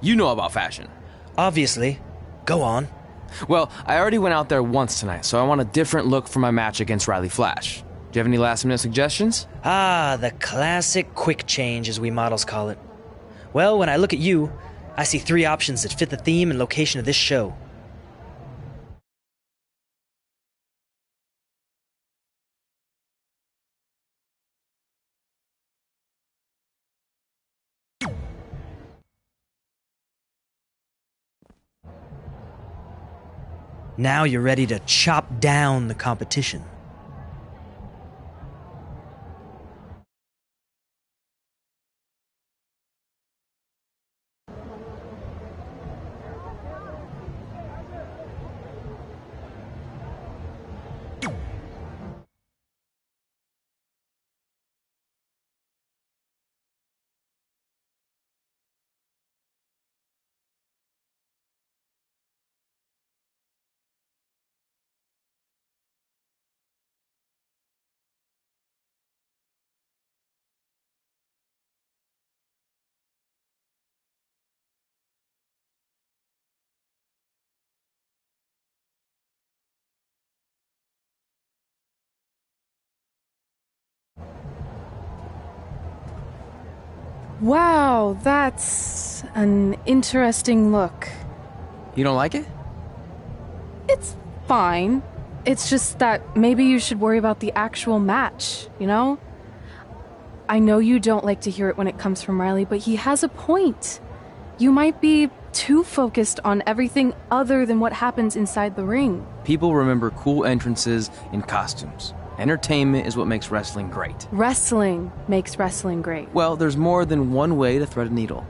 You know about fashion. Obviously. Go on. Well, I already went out there once tonight, so I want a different look for my match against Riley Flash. Do you have any last-minute suggestions? Ah, the classic quick change, as we models call it. Well, when I look at you, I see 3 options that fit the theme and location of this show. Now you're ready to chop down the competition. Wow, that's an interesting look. You don't like it? It's fine. It's just that maybe you should worry about the actual match, you know? I know you don't like to hear it when it comes from Riley, but he has a point. You might be too focused on everything other than what happens inside the ring. People remember cool entrances and costumes. Entertainment is what makes wrestling great. Wrestling makes wrestling great. Well, there's more than one way to thread a needle.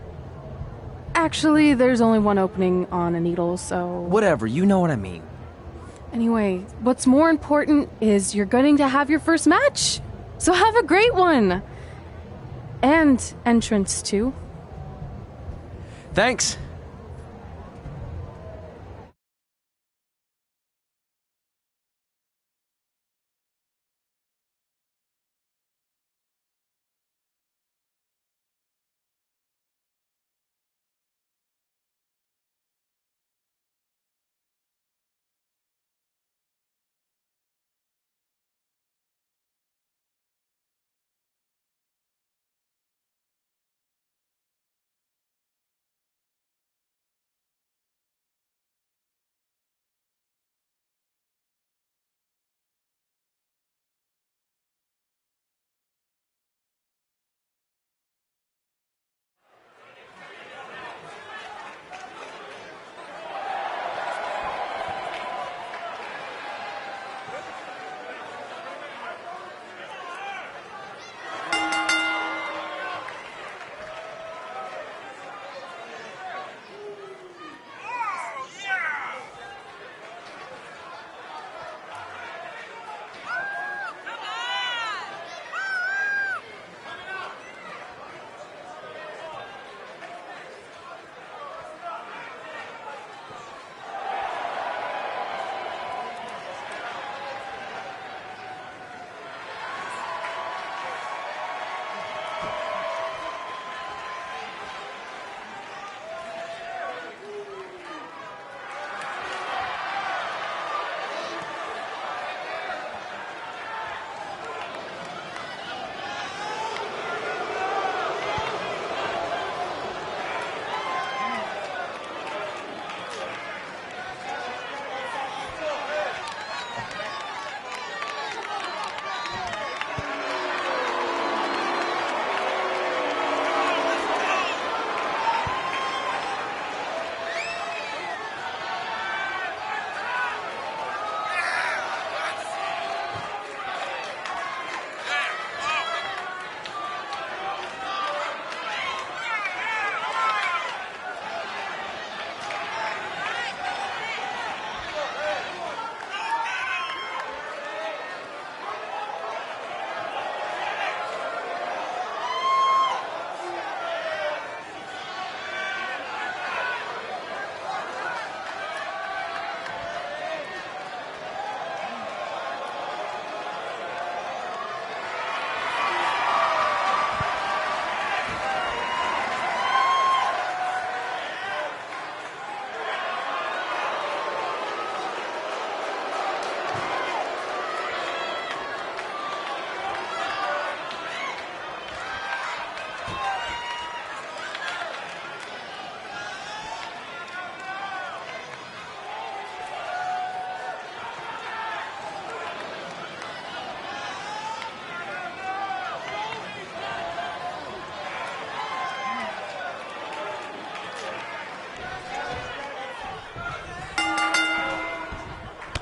Actually, there's only one opening on a needle, so... Whatever, you know what I mean. Anyway, what's more important is you're going to have your first match. So have a great one. And entrance, too. Thanks.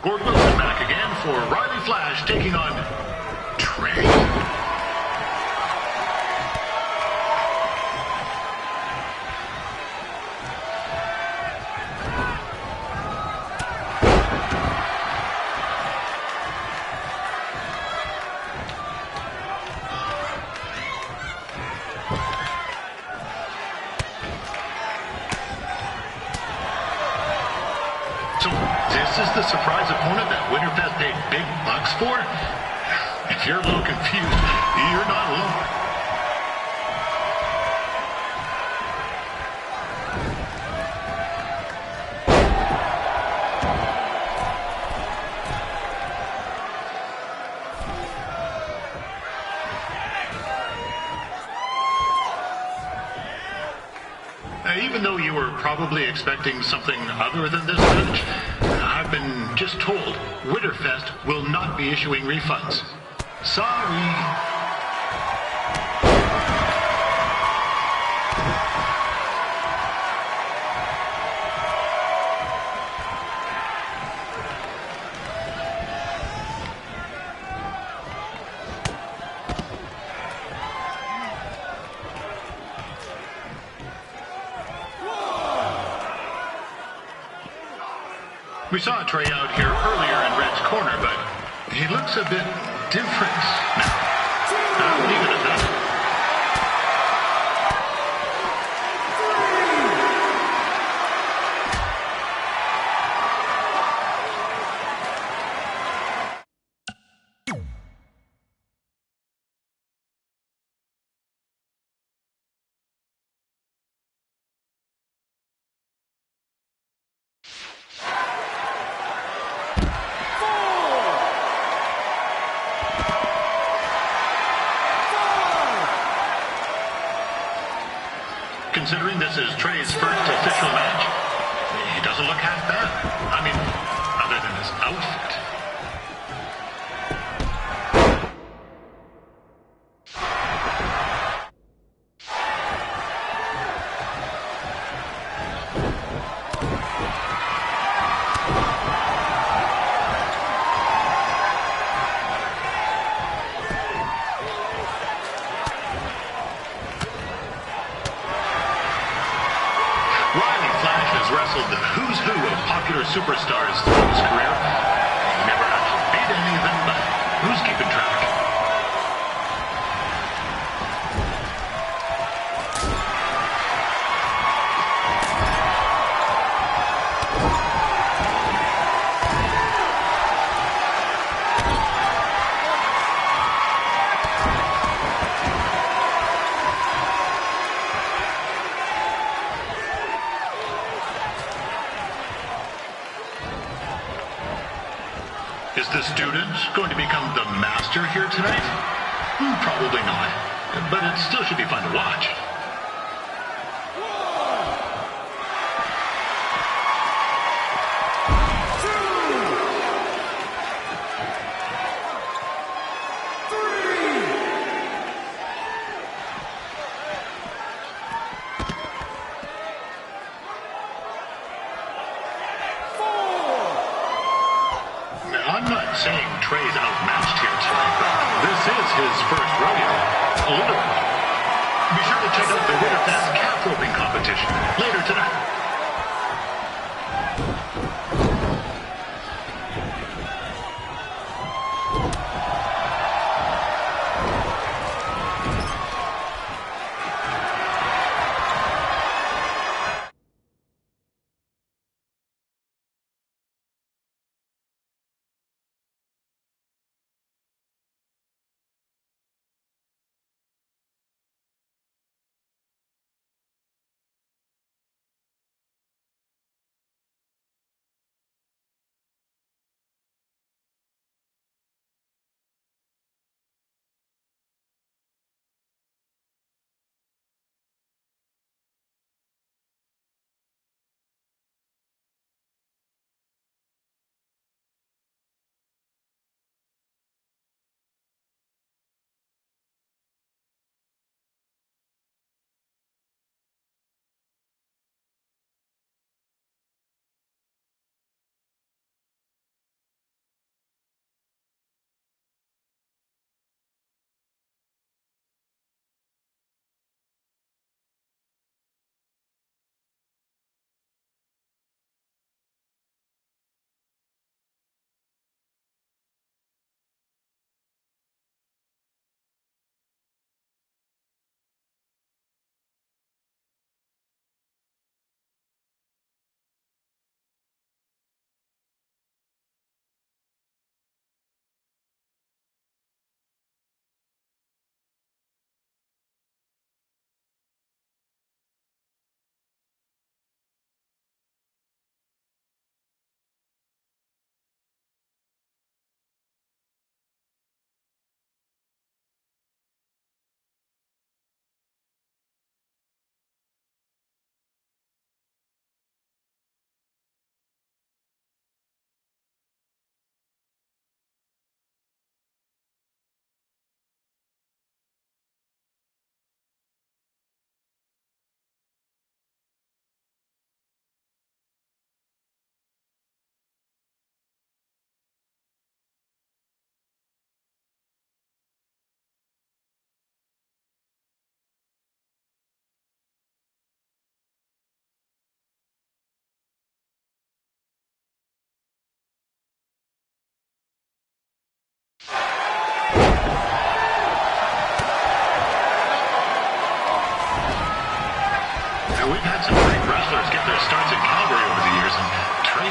Gord Wilson back again for Riley Flash taking on Trey. So this is the surprise opponent that Winterfest paid big bucks for? If you're a little confused, you're not alone. Even though you were probably expecting something other than this match, I've been just told Winterfest will not be issuing refunds. Sorry. We saw Trey out here earlier in Red's corner, but he looks a bit different now. I'll leave it at that. Considering this is Trey's first official match, he doesn't look half bad. I mean, other than his outfit. Riley Flash has wrestled the who's who of popular superstars throughout his career. He never actually beat any of them, but who's keeping track? Is the student going to become the master here tonight? Probably not, but it still should be fun to watch. I'm not saying Trey's outmatched here tonight, but this is his first rodeo, literally. Be sure to check out the Winterfest calf roping competition later tonight.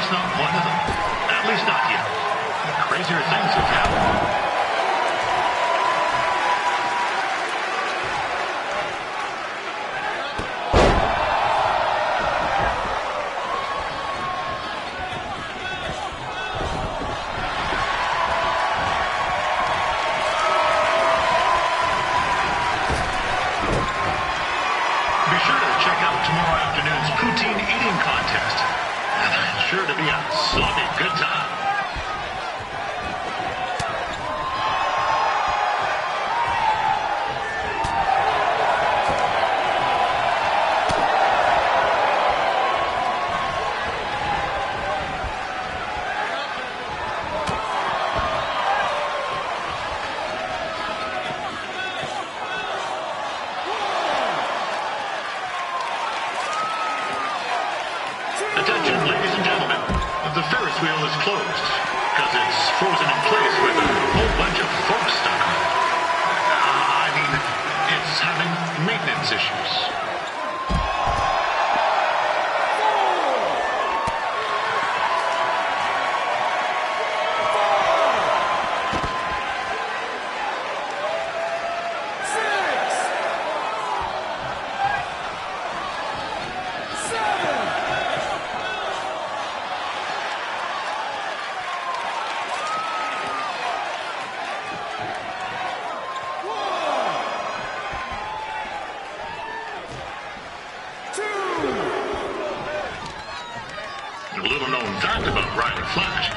that's not one of them. At least not yet. Crazier things have happened. Be sure to check out tomorrow afternoon's poutine eating contest. That's sure to be a sloppy good time. Attention, ladies and gentlemen. The Ferris wheel is closed because it's frozen in place with a whole bunch of folks stuck on it. I mean, it's having maintenance issues. A little known fact about Riley Flash,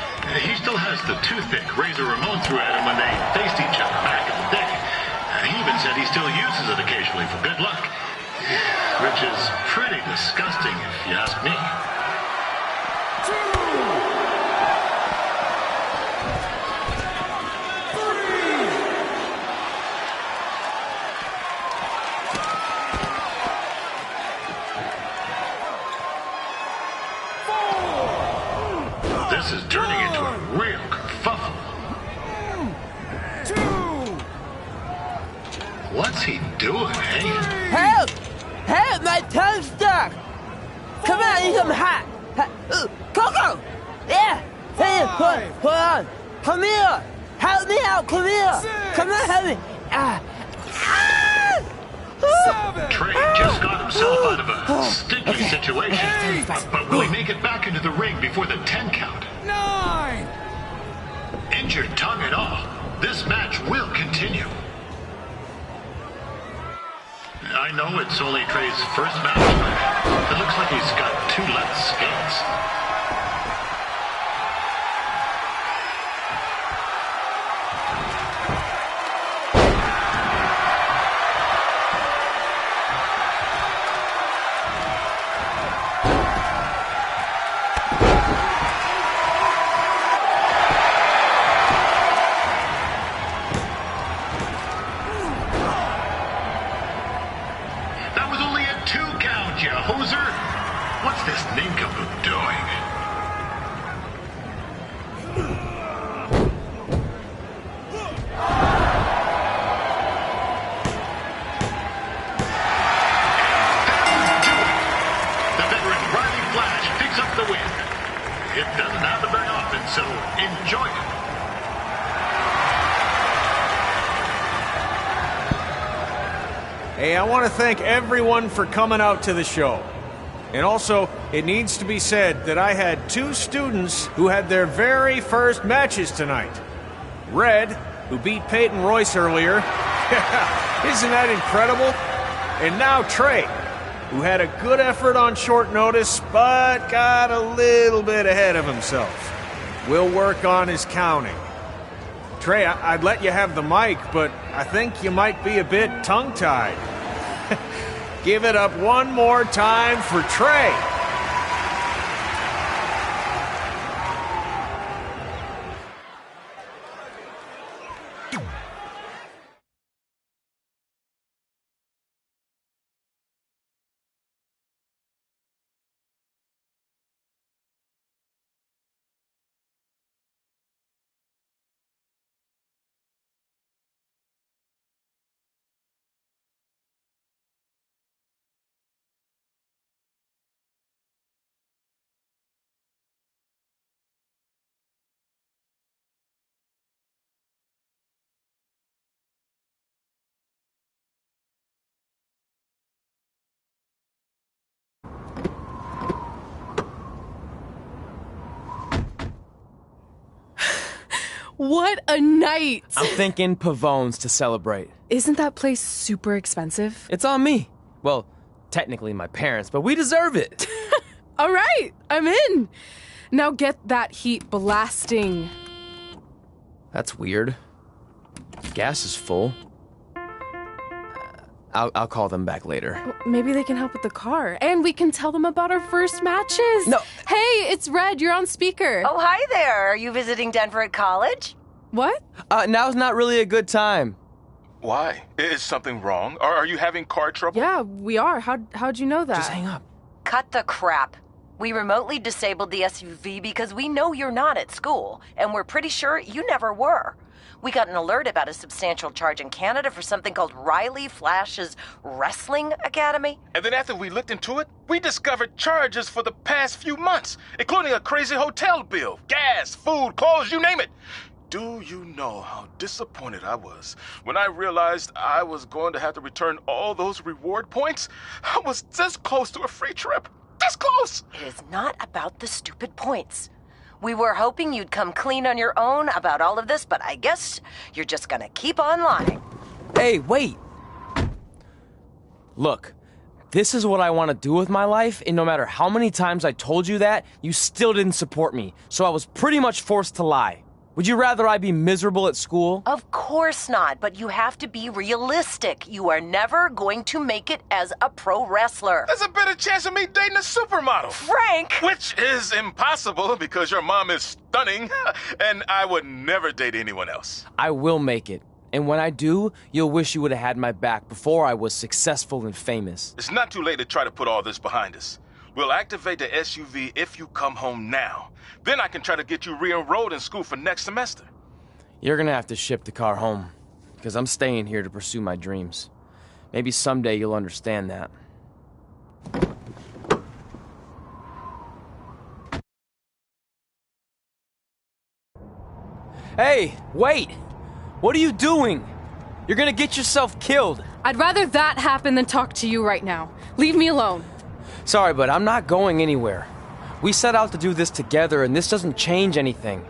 he still has the toothpick Razor Ramon threw at him when they faced each other back in the day. He even said he still uses it occasionally for good luck, which is pretty disgusting if you ask me. This is turning into a real kerfuffle. What's he doing, eh? Help! Help! My tongue's stuck! Come on, I need some hot! Coco! Yeah! Hey, hold on! Come here! Help me out! Come here! Come on, help me! Trey just got himself out of a sticky situation. But will he make it back into the ring before the 10 count? 9! Injured tongue and all, this match will continue. I know it's only Trey's first match, but it looks like he's got 2 left skates. That was only a 2 count, you hoser. What's this nincompoop doing? The veteran Riley Flash picks up the win. It doesn't happen very often, so enjoy it. Hey, I want to thank everyone for coming out to the show. And also, it needs to be said that I had 2 students who had their very first matches tonight. Red, who beat Peyton Royce earlier. Isn't that incredible? And now Trey, who had a good effort on short notice, but got a little bit ahead of himself. We'll work on his counting. Trey, I'd let you have the mic, but I think you might be a bit tongue-tied. Give it up one more time for Trey. What a night! I'm thinking Pavone's to celebrate. Isn't that place super expensive? It's on me. Well, technically my parents, but we deserve it. All right, I'm in. Now get that heat blasting. That's weird. Gas is full. I'll call them back later. Maybe they can help with the car. And we can tell them about our first matches. No. Hey, it's Red. You're on speaker. Oh, hi there. Are you visiting Denver at college? What? Now's not really a good time. Why? Is something wrong? Are you having car trouble? Yeah, we are. How'd you know that? Just hang up. Cut the crap. We remotely disabled the SUV because we know you're not at school, and we're pretty sure you never were. We got an alert about a substantial charge in Canada for something called Riley Flash's Wrestling Academy. And then after we looked into it, we discovered charges for the past few months, including a crazy hotel bill, gas, food, clothes, you name it. Do you know how disappointed I was when I realized I was going to have to return all those reward points? I was this close to a free trip. This close! It is not about the stupid points. We were hoping you'd come clean on your own about all of this, but I guess you're just gonna keep on lying. Hey, wait! Look, this is what I want to do with my life, and no matter how many times I told you that, you still didn't support me, so I was pretty much forced to lie. Would you rather I be miserable at school? Of course not, but you have to be realistic. You are never going to make it as a pro wrestler. There's a better chance of me dating a supermodel. Frank! Which is impossible because your mom is stunning, and I would never date anyone else. I will make it. And when I do, you'll wish you would have had my back before I was successful and famous. It's not too late to try to put all this behind us. We'll activate the SUV if you come home now. Then I can try to get you re-enrolled in school for next semester. You're gonna have to ship the car home, because I'm staying here to pursue my dreams. Maybe someday you'll understand that. Hey, wait! What are you doing? You're gonna get yourself killed. I'd rather that happen than talk to you right now. Leave me alone. Sorry, but I'm not going anywhere. We set out to do this together, and this doesn't change anything.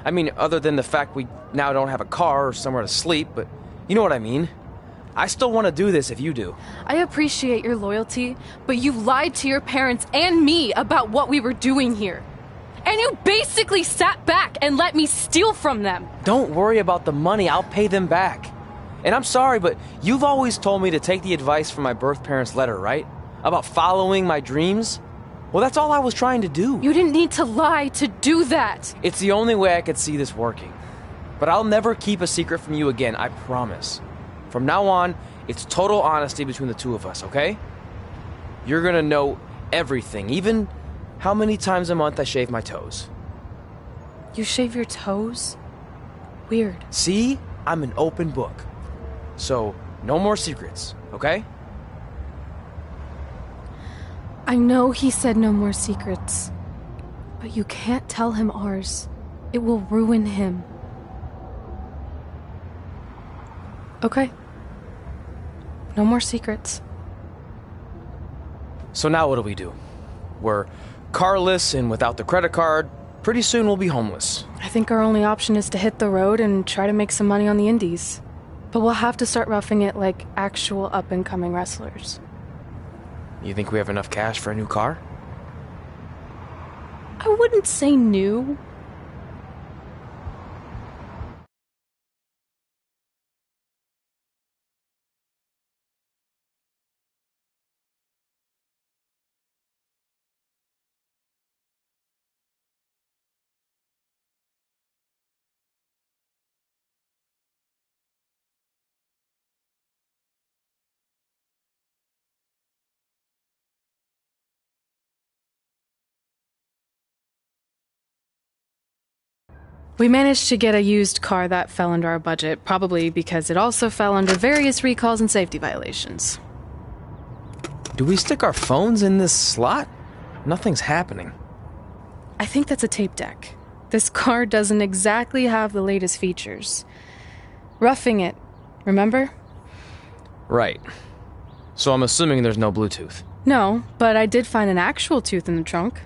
I mean, other than the fact we now don't have a car or somewhere to sleep, but you know what I mean. I still want to do this if you do. I appreciate your loyalty, but you lied to your parents and me about what we were doing here. And you basically sat back and let me steal from them. Don't worry about the money, I'll pay them back. And I'm sorry, but you've always told me to take the advice from my birth parents' letter, right? About following my dreams? Well, that's all I was trying to do. You didn't need to lie to do that. It's the only way I could see this working. But I'll never keep a secret from you again, I promise. From now on, it's total honesty between the two of us, okay? You're gonna know everything, even how many times a month I shave my toes. You shave your toes? Weird. See? I'm an open book. So, no more secrets, okay? I know he said no more secrets, but you can't tell him ours. It will ruin him. Okay. No more secrets. So now what do? We're carless and without the credit card. Pretty soon we'll be homeless. I think our only option is to hit the road and try to make some money on the indies. But we'll have to start roughing it like actual up-and-coming wrestlers. You think we have enough cash for a new car? I wouldn't say new. We managed to get a used car that fell under our budget, probably because it also fell under various recalls and safety violations. Do we stick our phones in this slot? Nothing's happening. I think that's a tape deck. This car doesn't exactly have the latest features. Roughing it, remember? Right. So I'm assuming there's no Bluetooth. No, but I did find an actual tooth in the trunk.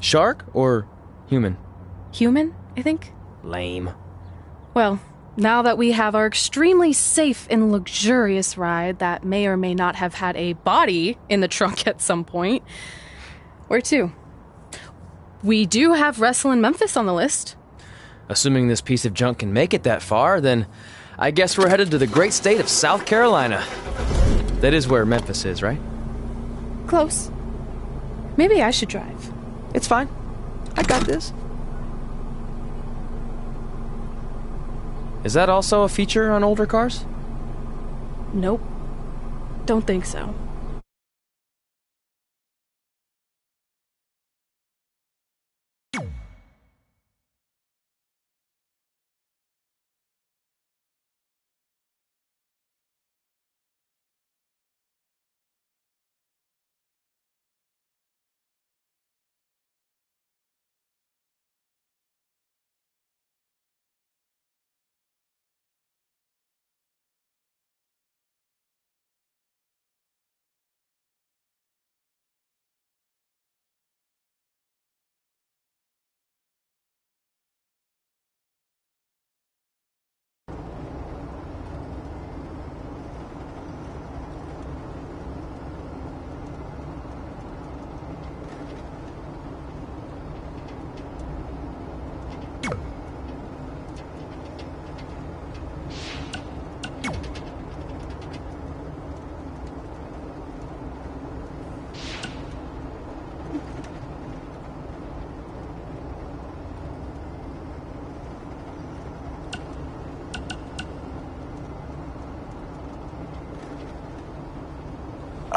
Shark or human? Human, I think. Lame. Well, now that we have our extremely safe and luxurious ride that may or may not have had a body in the trunk at some point, where to? We do have Wrestle in Memphis on the list. Assuming this piece of junk can make it that far, then I guess we're headed to the great state of South Carolina. That is where Memphis is, right? Close. Maybe I should drive. It's fine. I got this. Is that also a feature on older cars? Nope. Don't think so.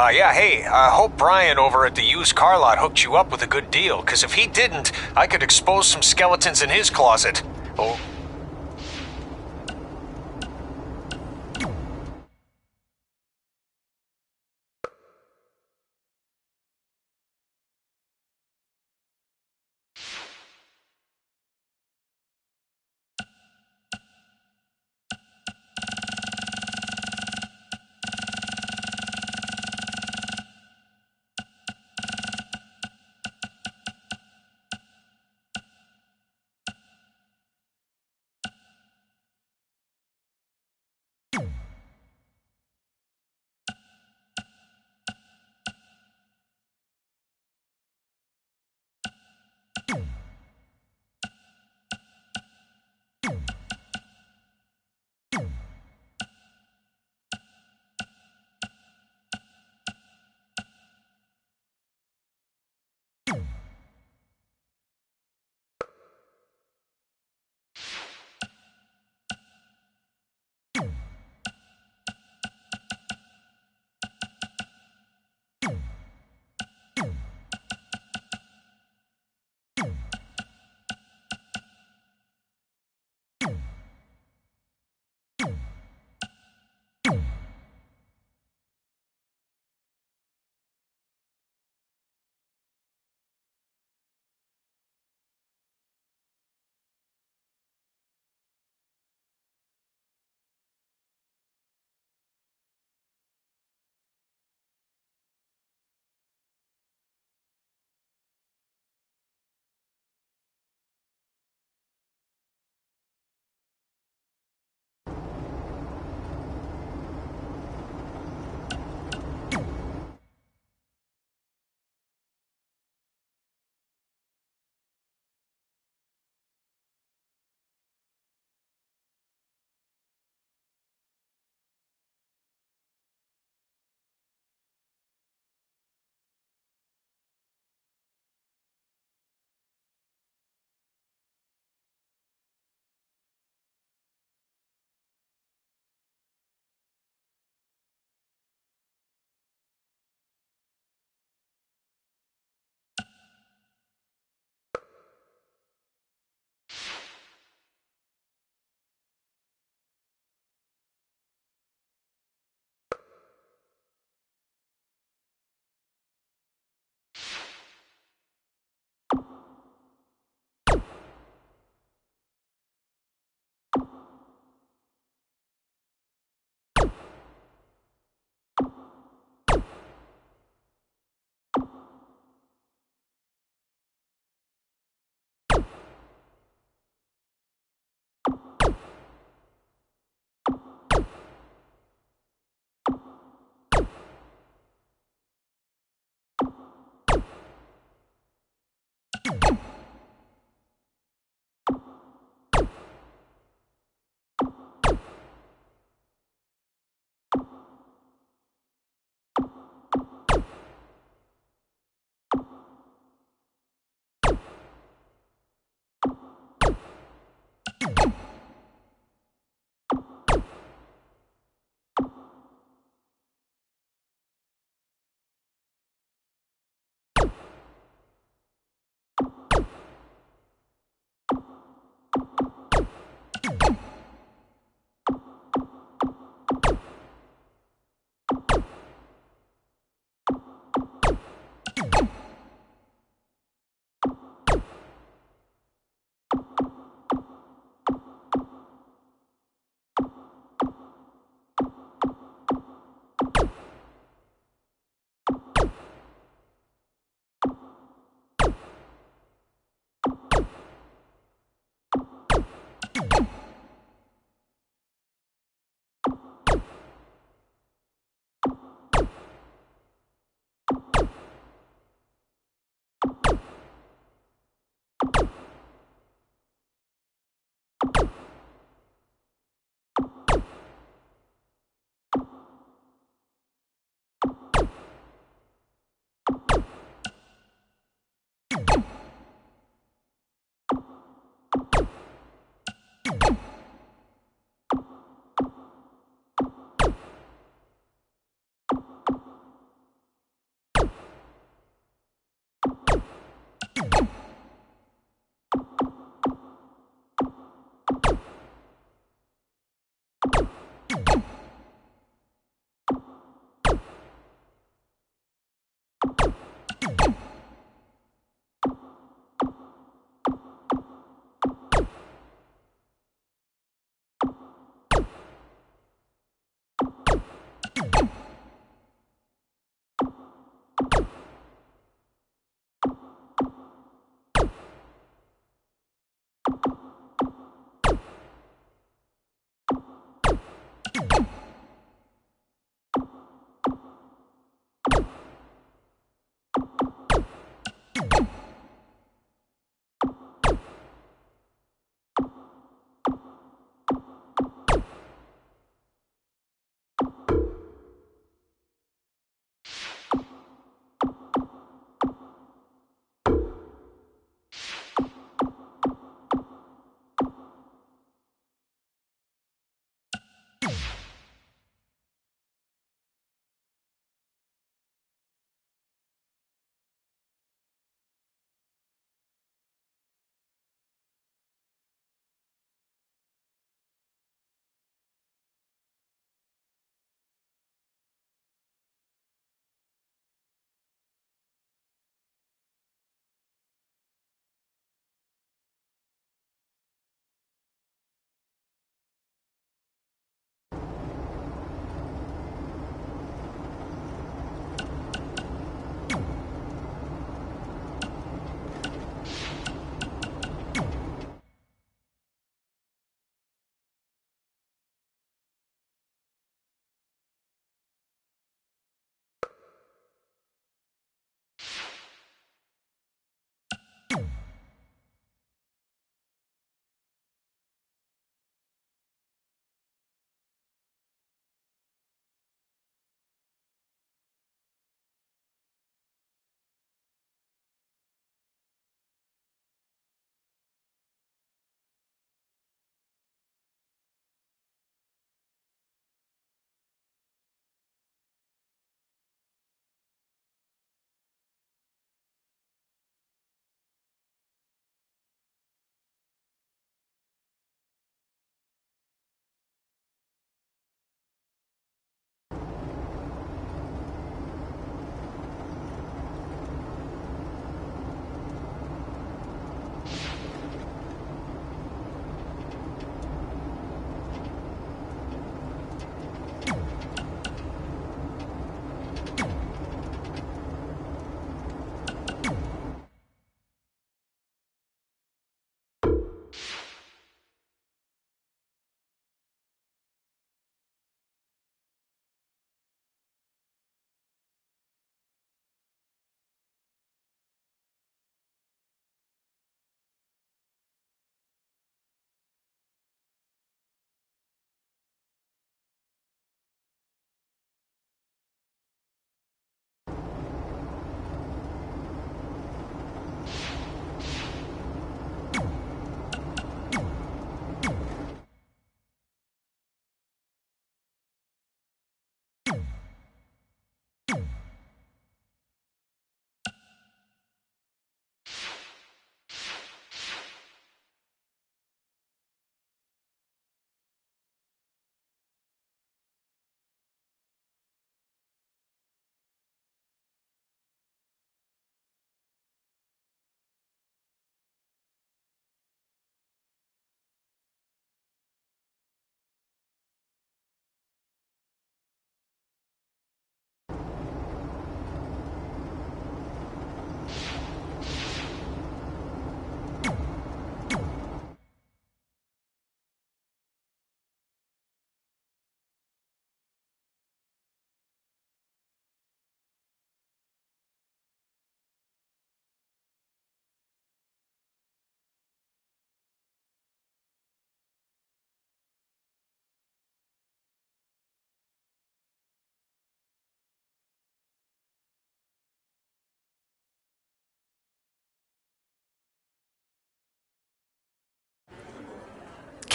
Yeah, hey, I hope Brian over at the used car lot hooked you up with a good deal, because if he didn't, I could expose some skeletons in his closet. Oh.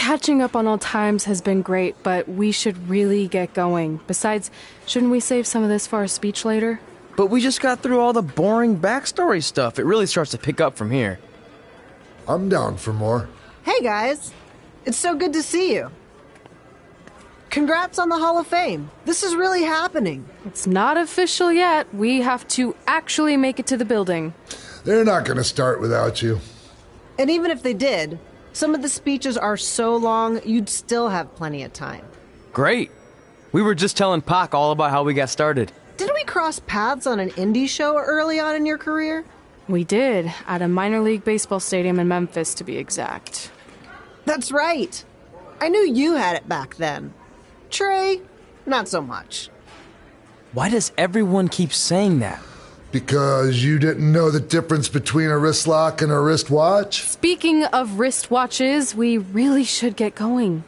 Catching up on old times has been great, but we should really get going. Besides, shouldn't we save some of this for our speech later? But we just got through all the boring backstory stuff. It really starts to pick up from here. I'm down for more. Hey guys, it's so good to see you. Congrats on the Hall of Fame. This is really happening. It's not official yet. We have to actually make it to the building. They're not going to start without you. And even if they did, some of the speeches are so long, you'd still have plenty of time. Great. We were just telling Pac all about how we got started. Didn't we cross paths on an indie show early on in your career? We did, at a minor league baseball stadium in Memphis, to be exact. That's right. I knew you had it back then. Trey, not so much. Why does everyone keep saying that? Because you didn't know the difference between a wrist lock and a wristwatch? Speaking of wristwatches, we really should get going.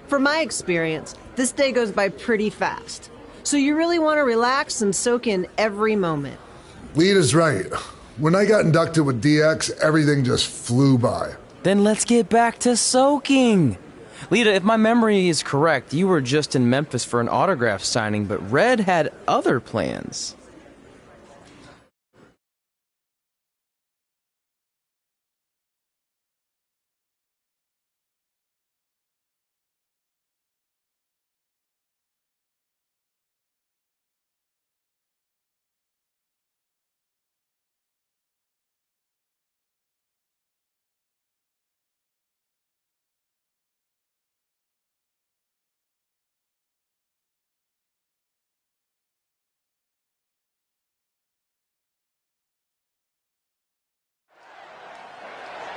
From my experience, this day goes by pretty fast. So you really want to relax and soak in every moment. Lita's right. When I got inducted with DX, everything just flew by. Then let's get back to soaking. Lita, if my memory is correct, you were just in Memphis for an autograph signing, but Red had other plans.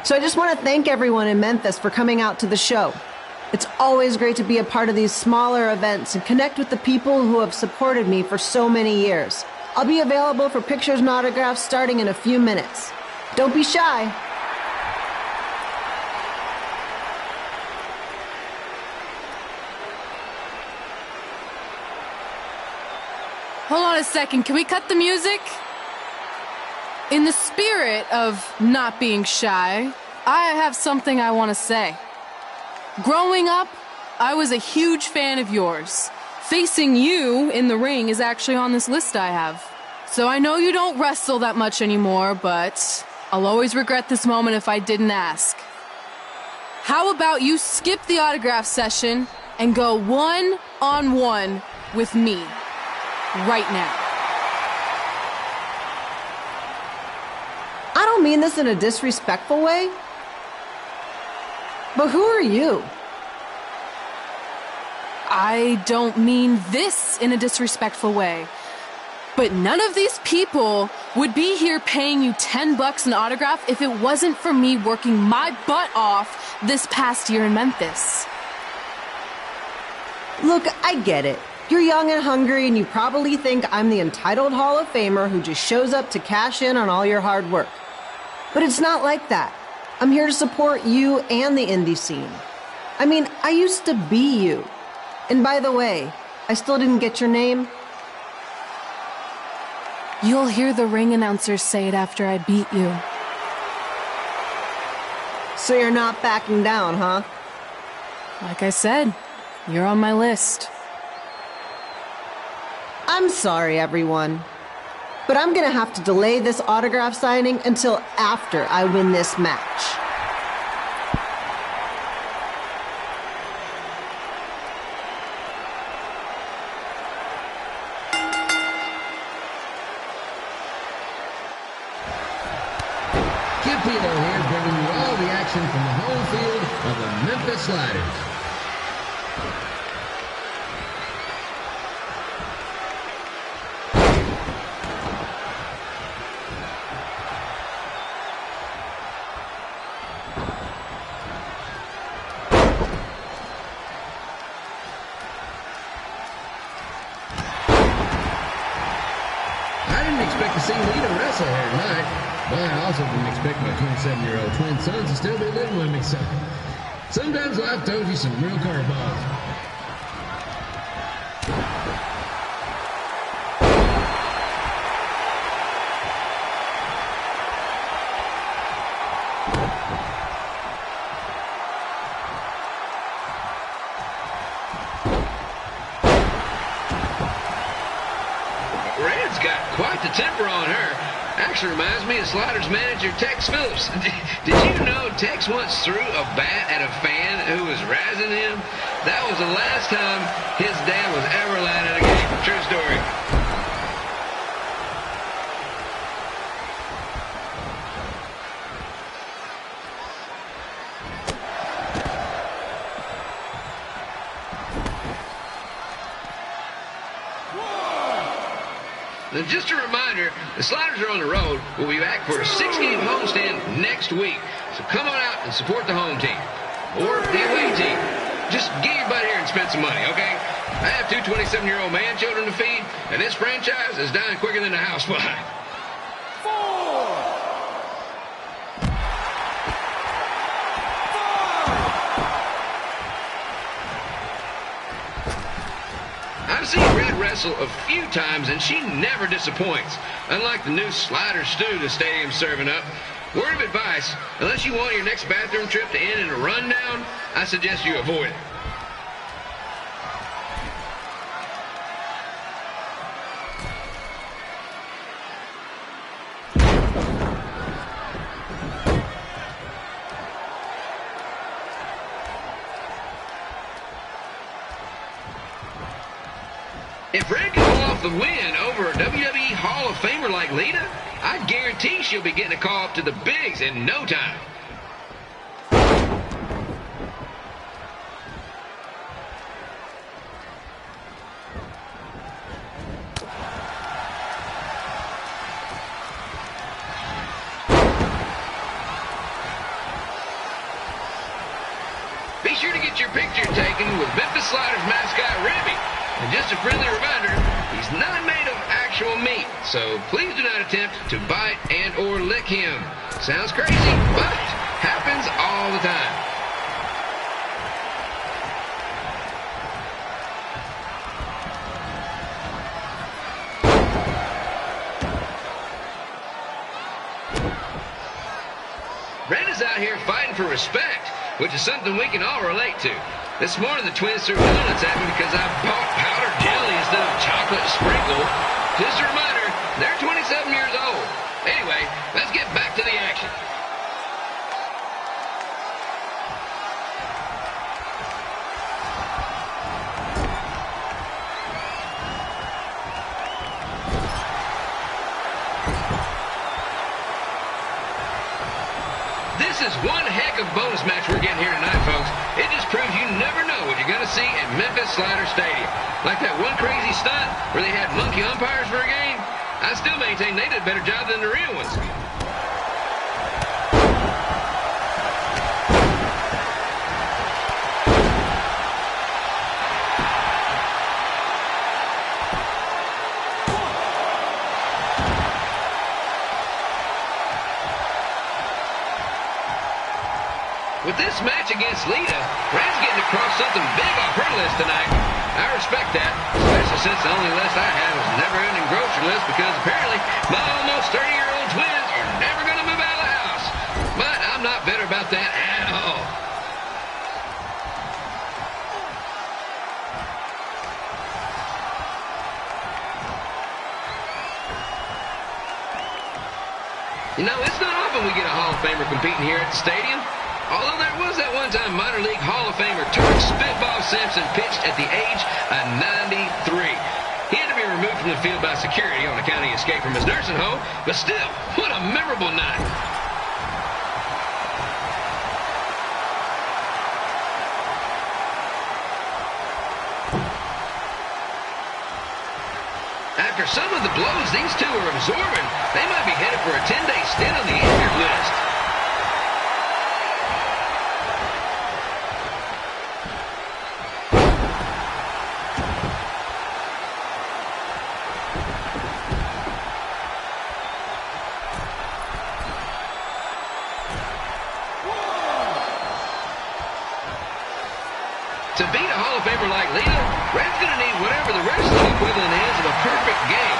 So I just want to thank everyone in Memphis for coming out to the show. It's always great to be a part of these smaller events and connect with the people who have supported me for so many years. I'll be available for pictures and autographs starting in a few minutes. Don't be shy. Hold on a second, can we cut the music? In the spirit of not being shy, I have something I want to say. Growing up, I was a huge fan of yours. Facing you in the ring is actually on this list I have. So I know you don't wrestle that much anymore, but I'll always regret this moment if I didn't ask. How about you skip the autograph session and go one-on-one with me right now? I don't mean this in a disrespectful way, but who are you? I don't mean this in a disrespectful way, but none of these people would be here paying you $10 an autograph if it wasn't for me working my butt off this past year in Memphis. Look, I get it. You're young and hungry, and you probably think I'm the entitled Hall of Famer who just shows up to cash in on all your hard work. But it's not like that. I'm here to support you and the indie scene. I mean, I used to be you. And by the way, I still didn't get your name. You'll hear the ring announcers say it after I beat you. So you're not backing down, huh? Like I said, you're on my list. I'm sorry, everyone. But I'm gonna have to delay this autograph signing until after I win this match. Kid Pino here, bringing you all the action from the home field of the Memphis Sliders. I didn't expect to see Lita wrestle here tonight, but I also didn't expect my 27-year-old twin sons to still be living with me, so sometimes life throws you some real curveballs. jumper on her. Actually reminds me of Slaughter's manager, Tex Phillips. Did you know Tex once threw a bat at a fan who was razzing him? That was the last time his dad was ever allowed at a game. True story. And just a reminder, the Sliders are on the road. We'll be back for a 6-game homestand next week. So come on out and support the home team. Or the away team. Just get your butt here and spend some money, okay? I have 2 27-year-old man children to feed, and this franchise is dying quicker than a housefly. I've seen Red wrestle a few times, and she never disappoints. Unlike the new slider stew the stadium's serving up. Word of advice, unless you want your next bathroom trip to end in a rundown, I suggest you avoid it. If Red can pull off the win over a WWE Hall of Famer like Lita, I guarantee she'll be getting a call up to the bigs in no time. Be sure to get your picture taken with Memphis Sliders mascot Ribby. And just a friendly reminder, he's not made of actual meat, so please do not attempt to bite and or lick him. Sounds crazy, but happens all the time. Red is out here fighting for respect, which is something we can all relate to. This morning, the twins threw donuts at me because I bought powdered jelly instead of chocolate sprinkle. Just a reminder, they're 27 years old. Anyway, let's get back to the action. This is one heck of a bonus match we're getting here tonight, folks. It just proves you never know what you're going to see at Memphis Slider Stadium. Like that one crazy stunt where they had monkey umpires for a game, I still maintain they did a better job than the real ones. With this match against Lita, Red's getting across something big off her list tonight. I respect that, especially since the only list I had was a never-ending grocery list because apparently my almost 30-year-old twins are never going to move out of the house. But I'm not bitter about that at all. You know, it's not often we get a Hall of Famer competing here at the stadium. Although there was that one time minor league Hall of Famer Turk Spitball Simpson pitched at the age of 93. He had to be removed from the field by security on account of the escape from his nursing home, but still, what a memorable night. After some of the blows these two are absorbing, they might be headed for a 10-day stint on the injured list. To beat a Hall of Famer like Lita, Red's going to need whatever the wrestling equivalent is of a perfect game.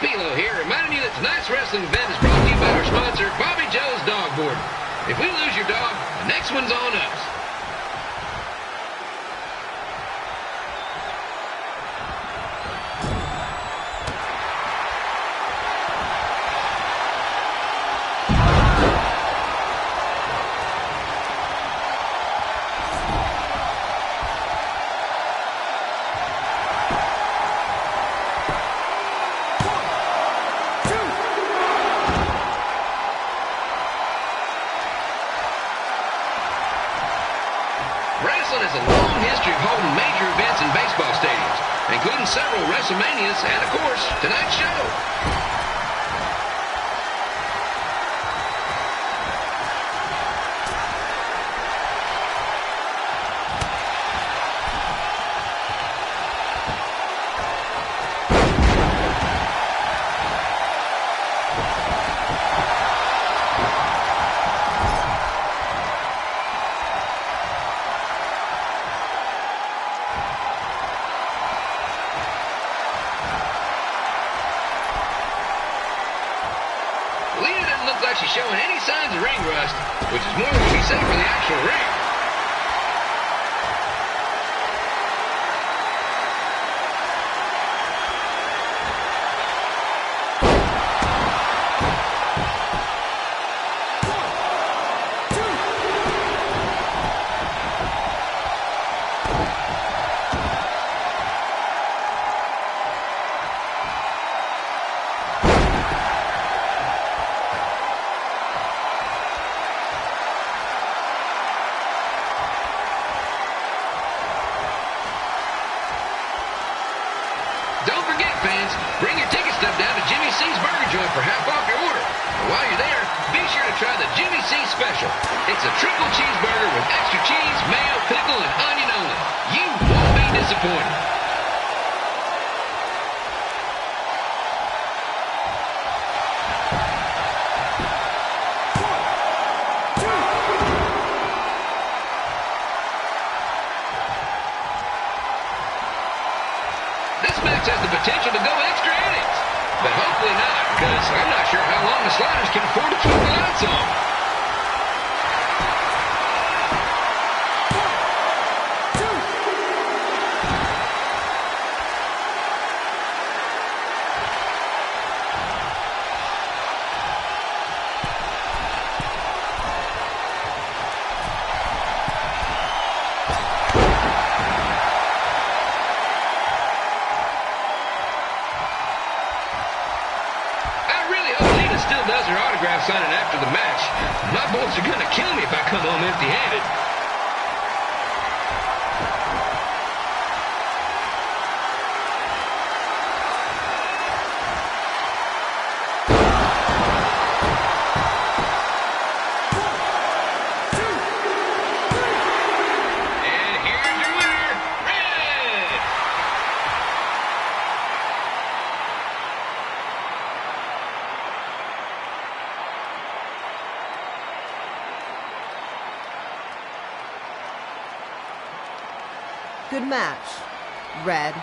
Pilo here, reminding you that tonight's wrestling event is brought to you by our sponsor, Bobby Joe's Dog Boarding. If we lose your dog, the next one's on us. Wrestling has a long history of holding major events in baseball stadiums, including several WrestleManias and, of course, tonight's show. Lita doesn't look like she's showing any signs of ring rust, which is more than we say for the actual ring. Don't forget, fans, bring your ticket stub down to Jimmy C's Burger Joint for half off your order. And while you're there, be sure to try the Jimmy C Special. It's a triple cheeseburger with extra cheese, mayo, pickle, and onion only. You won't be disappointed. This match has the potential to go extra innings, but hopefully not, because I'm not sure how long the Sliders can afford to keep the lights on. Still does her autograph signing after the match. My boys are gonna kill me if I come home empty-handed. And here's your winner, Red! Good match, Red.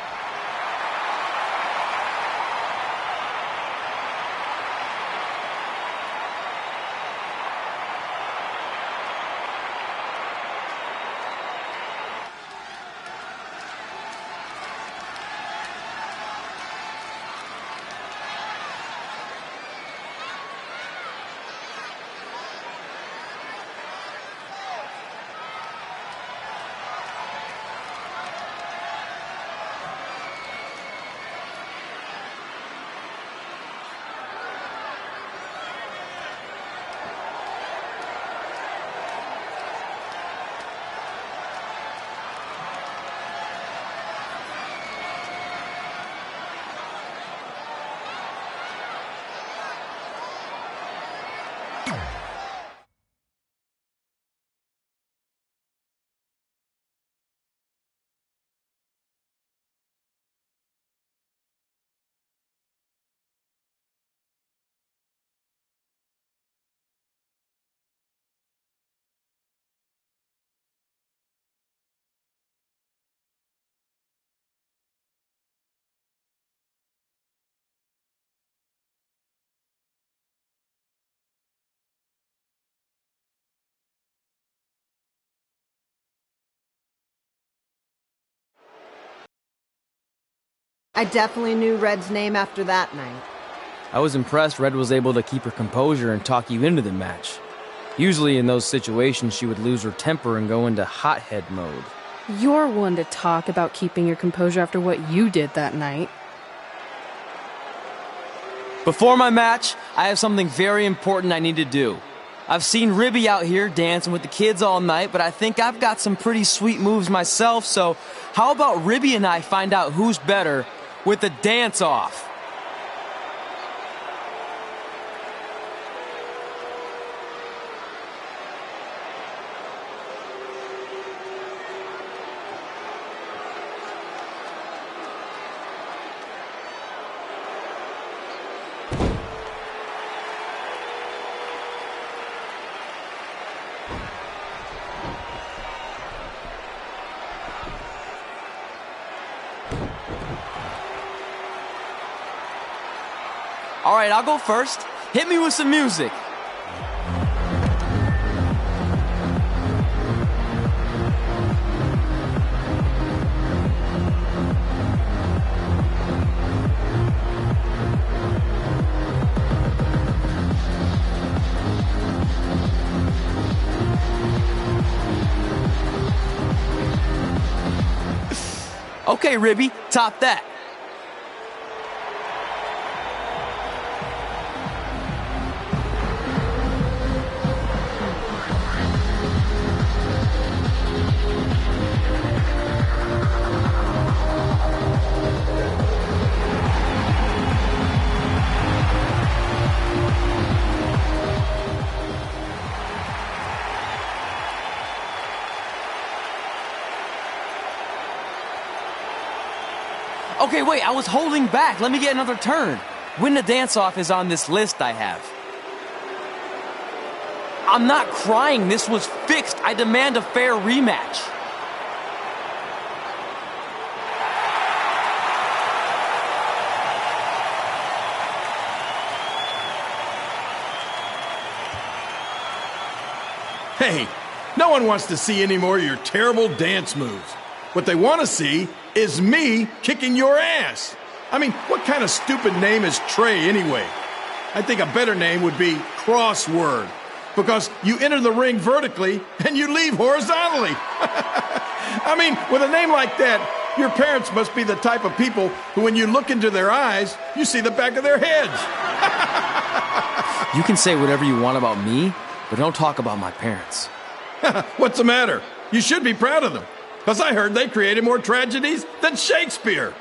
I definitely knew Red's name after that night. I was impressed Red was able to keep her composure and talk you into the match. Usually in those situations, she would lose her temper and go into hothead mode. You're one to talk about keeping your composure after what you did that night. Before my match, I have something very important I need to do. I've seen Ribby out here dancing with the kids all night, but I think I've got some pretty sweet moves myself, so how about Ribby and I find out who's better with the dance-off? All right, I'll go first. Hit me with some music. Okay, Ribby, top that. Okay, wait, I was holding back. Let me get another turn. Win the dance-off is on this list I have. I'm not crying. This was fixed. I demand a fair rematch. Hey, no one wants to see any more of your terrible dance moves. What they want to see is me kicking your ass. I mean, what kind of stupid name is Trey anyway? I think a better name would be Crossword, because you enter the ring vertically and you leave horizontally. I mean, with a name like that, your parents must be the type of people who, when you look into their eyes, you see the back of their heads. You can say whatever you want about me, but don't talk about my parents. What's the matter? You should be proud of them. Because I heard they created more tragedies than Shakespeare.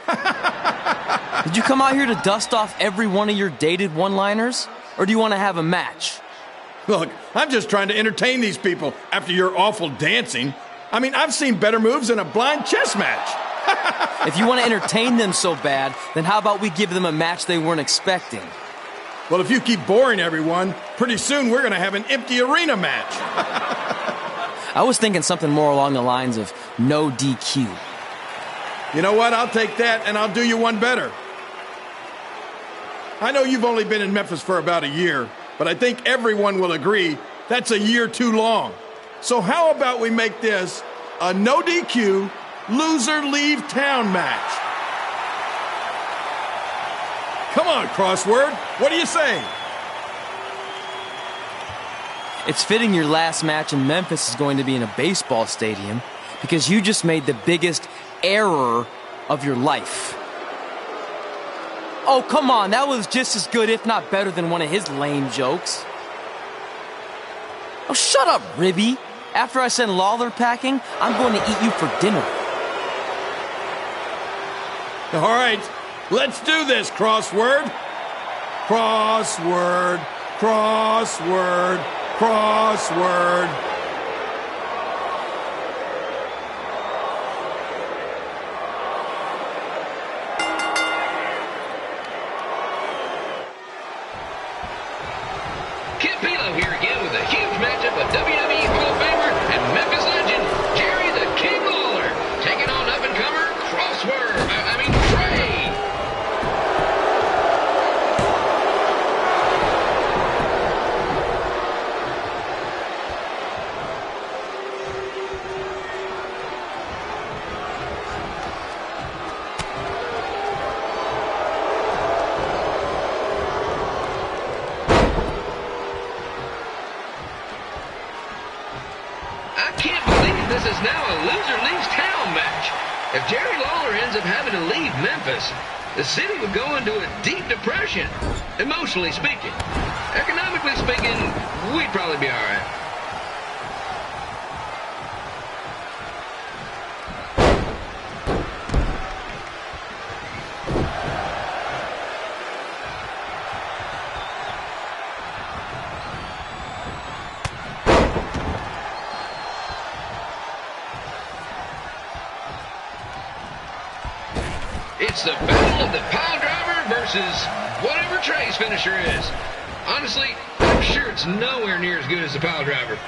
Did you come out here to dust off every one of your dated one-liners? Or do you want to have a match? Look, I'm just trying to entertain these people after your awful dancing. I mean, I've seen better moves in a blind chess match. If you want to entertain them so bad, then how about we give them a match they weren't expecting? Well, if you keep boring everyone, pretty soon we're going to have an empty arena match. I was thinking something more along the lines of no DQ. You know what? I'll take that, and I'll do you one better. I know you've only been in Memphis for about a year, but I think everyone will agree that's a year too long. So how about we make this a no DQ, loser leave town match? Come on, Crossword. What do you say? It's fitting your last match in Memphis is going to be in a baseball stadium because you just made the biggest error of your life. Oh, come on. That was just as good, if not better, than one of his lame jokes. Oh, shut up, Ribby. After I send Lawler packing, I'm going to eat you for dinner. All right, let's do this, Crossword. Crossword, crossword, crossword. Kid Pilo here again with a huge matchup of WWE Hall of Famer and Memphis legend Jerry the King Lawler taking on up-and-comer Crossword. Trey. is now a loser leaves town match. If Jerry Lawler ends up having to leave Memphis, the city would go into a deep depression, emotionally speaking. Economically speaking, we'd probably be all right. It's the battle of the pile driver versus whatever Trey's finisher is. Honestly, I'm sure it's nowhere near as good as the pile driver.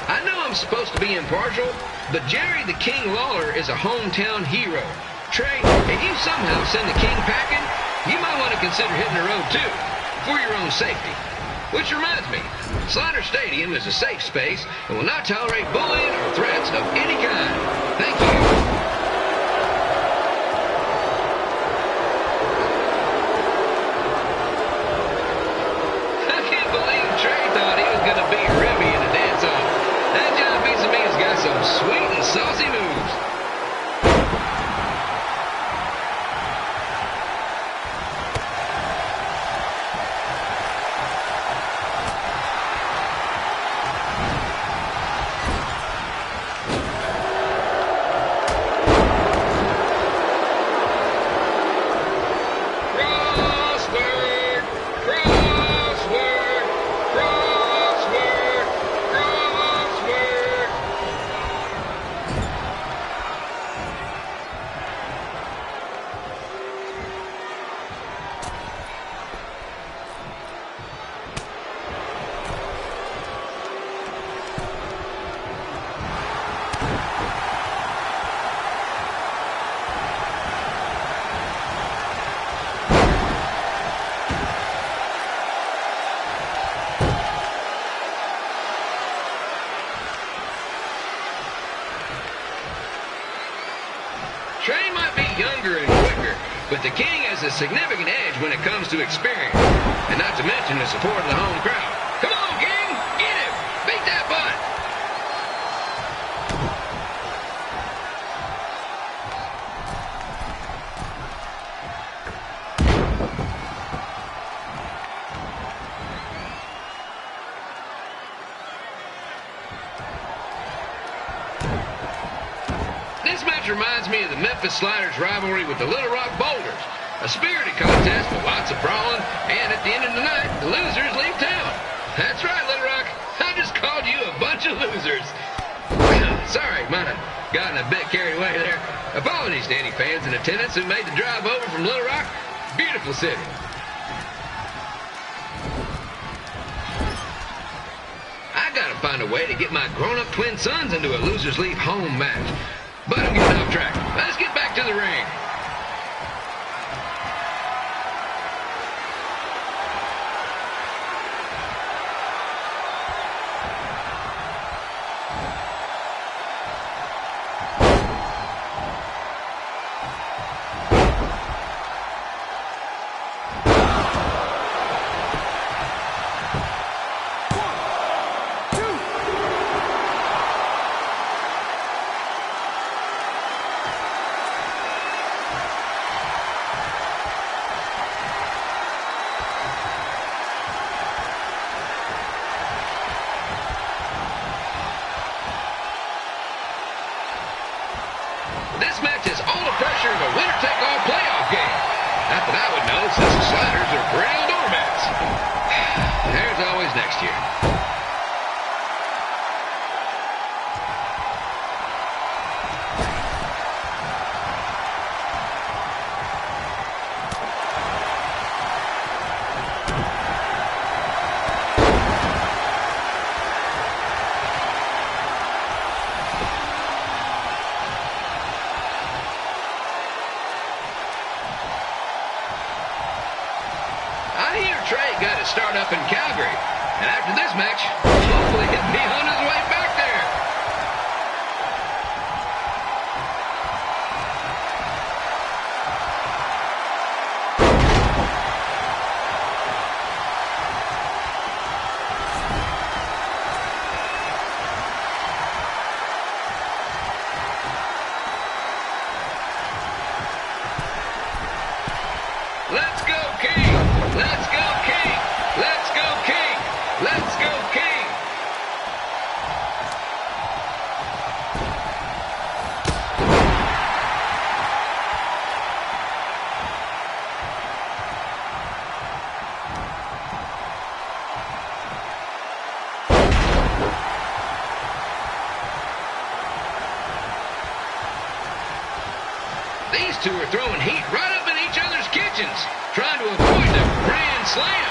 I know I'm supposed to be impartial, but Jerry the King Lawler is a hometown hero. Trey, if you somehow send the King packing, you might want to consider hitting the road too, for your own safety. Which reminds me, Slaughter Stadium is a safe space and will not tolerate bullying or threats of any kind. Thank you. Sweet and saucy moves. Trey might be younger and quicker, but the King has a significant edge when it comes to experience, and not to mention the support of the home crowd. Come on, King! Get him! Beat that butt! This match reminds me of the Memphis Sliders' rivalry with the Little Rock Boulders. A spirited contest with lots of brawling, and at the end of the night, the losers leave town. That's right, Little Rock. I just called you a bunch of losers. Sorry, might have gotten a bit carried away there. Apologies to any fans in attendance who made the drive over from Little Rock. Beautiful city. I gotta find a way to get my grown-up twin sons into a losers leave home match. But I'm getting off track. Let's get back to the ring. guy to start up in Calgary. And after this match, hopefully he'll be on his way back there. Let's go, King! Let's go, King! Let's go, King! Let's go, King! These two are throwing heat right up in each other's kitchens, trying to avoid the Grand Slam.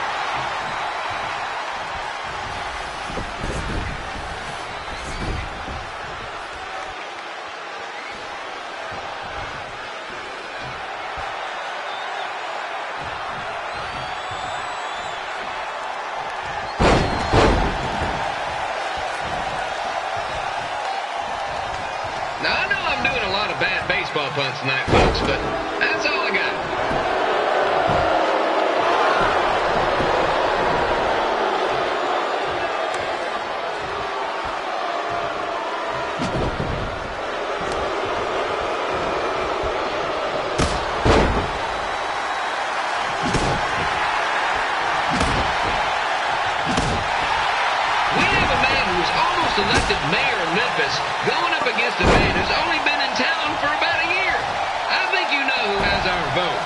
Now, I know I'm doing a lot of bad baseball puns tonight, folks, but that's all I got. We have a man who was almost elected mayor of Memphis going up against a man who's only been in town for about a year. I think you know who has our vote.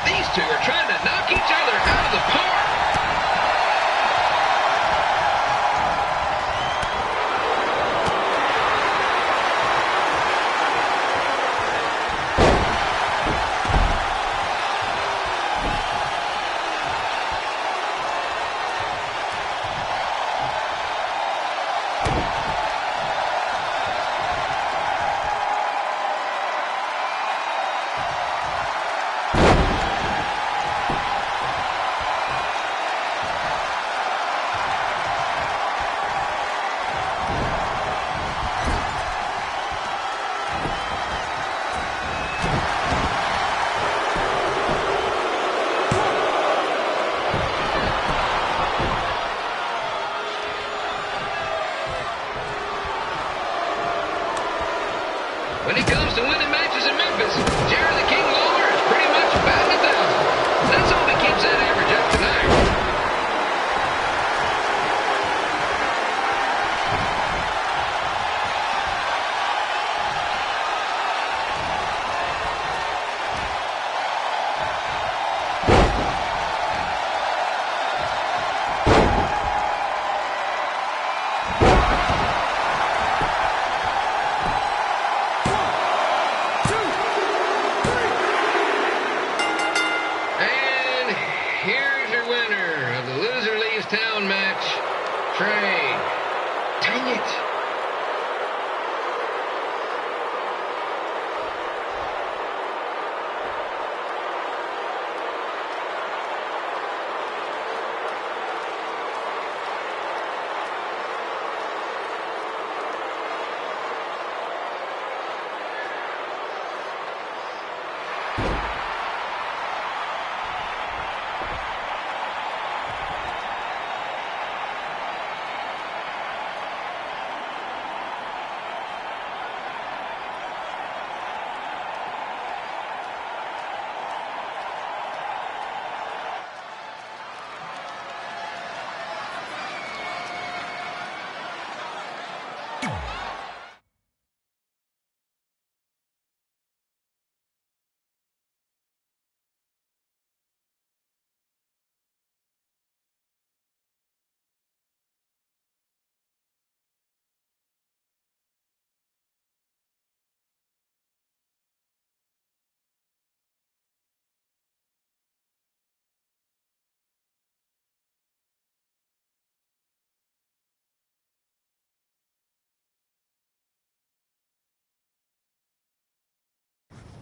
These two are trying to knock each other out of the park. When it comes to winning matches in Memphis, Jerry the King Lawler is pretty much batting 1,000. Let's hope he keeps that average up tonight.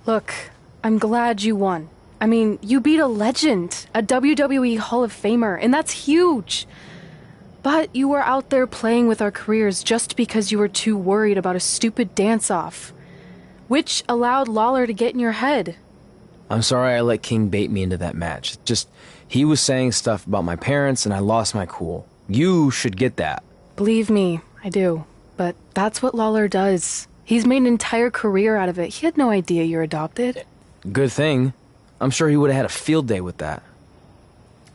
Look, I'm glad you won. I mean, you beat a legend, a WWE Hall of Famer, and that's huge. But you were out there playing with our careers just because you were too worried about a stupid dance-off, which allowed Lawler to get in your head. I'm sorry I let King bait me into that match. Just, he was saying stuff about my parents and I lost my cool. You should get that. Believe me, I do. But that's what Lawler does. He's made an entire career out of it. He had no idea you're adopted. Good thing. I'm sure he would have had a field day with that.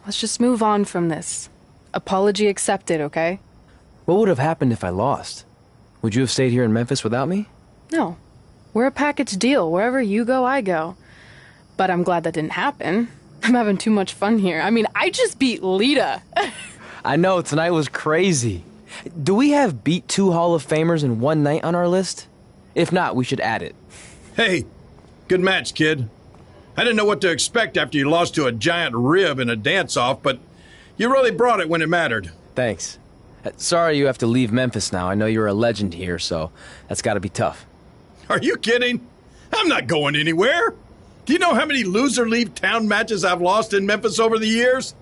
Let's just move on from this. Apology accepted, okay? What would have happened if I lost? Would you have stayed here in Memphis without me? No. We're a package deal. Wherever you go, I go. But I'm glad that didn't happen. I'm having too much fun here. I mean, I just beat Lita. I know, tonight was crazy. Do we have beat 2 Hall of Famers in one night on our list? If not, we should add it. Hey, good match, kid. I didn't know what to expect after you lost to a giant rib in a dance-off, but you really brought it when it mattered. Thanks. Sorry you have to leave Memphis now. I know you're a legend here, so that's gotta be tough. Are you kidding? I'm not going anywhere. Do you know how many loser-leave-town matches I've lost in Memphis over the years?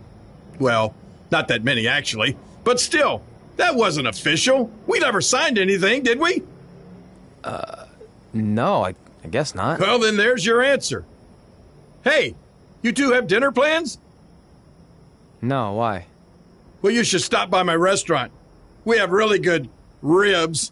Well, not that many, actually. But still, that wasn't official. We never signed anything, did we? No, I guess not. Well, then there's your answer. Hey, you two have dinner plans? No, why? Well, you should stop by my restaurant. We have really good ribs.